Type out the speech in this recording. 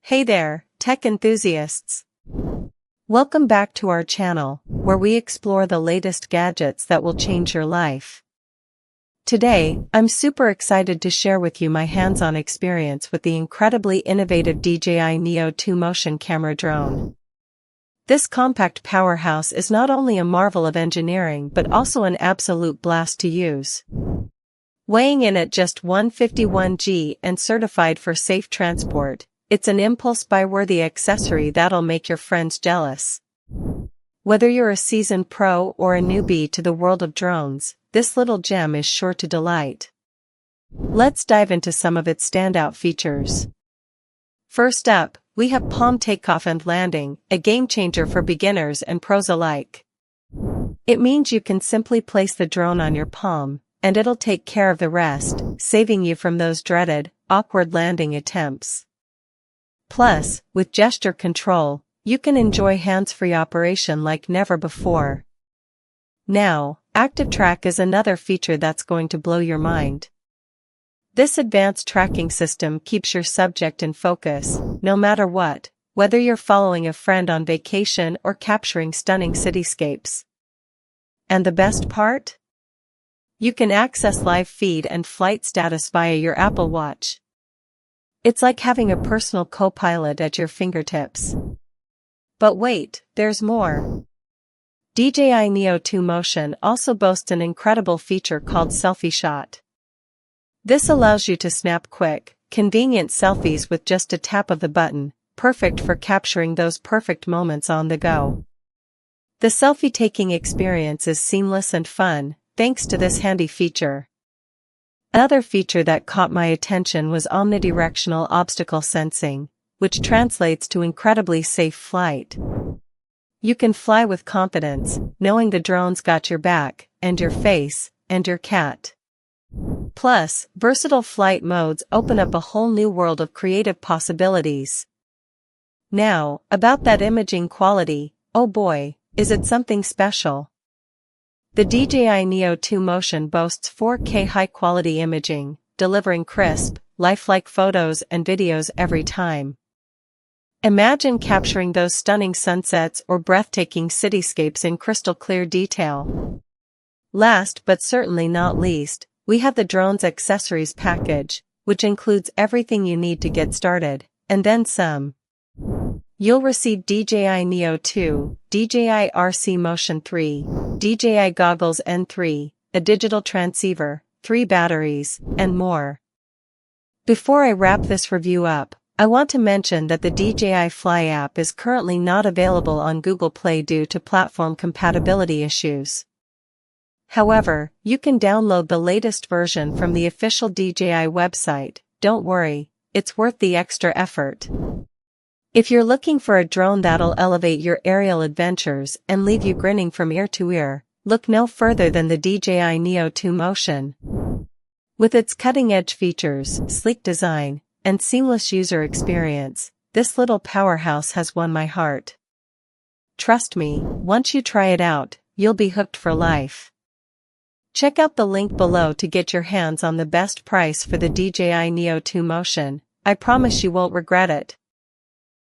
Hey there, tech enthusiasts! Welcome back to our channel, where we explore the latest gadgets that will change your life. Today, I'm super excited to share with you my hands-on experience with the incredibly innovative DJI Neo 2 motion camera drone. This compact powerhouse is not only a marvel of engineering but also an absolute blast to use. Weighing in at just 151 g and certified for safe transport, it's an impulse-buy-worthy accessory that'll make your friends jealous. Whether you're a seasoned pro or a newbie to the world of drones, this little gem is sure to delight. Let's dive into some of its standout features. First up, we have palm takeoff and landing, a game-changer for beginners and pros alike. It means you can simply place the drone on your palm, and it'll take care of the rest, saving you from those dreaded, awkward landing attempts. Plus, with gesture control, you can enjoy hands-free operation like never before. Now, Active Track is another feature that's going to blow your mind. This advanced tracking system keeps your subject in focus, no matter what, whether you're following a friend on vacation or capturing stunning cityscapes. And the best part? You can access live feed and flight status via your Apple Watch. It's like having a personal co-pilot at your fingertips. But wait, there's more. DJI Neo 2 Motion also boasts an incredible feature called Selfie Shot. This allows you to snap quick, convenient selfies with just a tap of the button, perfect for capturing those perfect moments on the go. The selfie-taking experience is seamless and fun, thanks to this handy feature. Another feature that caught my attention was omnidirectional obstacle sensing, which translates to incredibly safe flight. You can fly with confidence, knowing the drone's got your back, and your face, and your cat. Plus, versatile flight modes open up a whole new world of creative possibilities. Now, about that imaging quality, oh boy, is it something special. The DJI Neo 2 Motion boasts 4K high-quality imaging, delivering crisp, lifelike photos and videos every time. Imagine capturing those stunning sunsets or breathtaking cityscapes in crystal-clear detail. Last but certainly not least, we have the drone's accessories package, which includes everything you need to get started, and then some. You'll receive DJI Neo 2, DJI RC Motion 3, DJI Goggles N3, a digital transceiver, 3 batteries, and more. Before I wrap this review up, I want to mention that the DJI Fly app is currently not available on Google Play due to platform compatibility issues. However, you can download the latest version from the official DJI website. Don't worry, it's worth the extra effort. If you're looking for a drone that'll elevate your aerial adventures and leave you grinning from ear to ear, look no further than the DJI Neo 2 Motion. With its cutting-edge features, sleek design, and seamless user experience, this little powerhouse has won my heart. Trust me, once you try it out, you'll be hooked for life. Check out the link below to get your hands on the best price for the DJI Neo 2 Motion. I promise you won't regret it.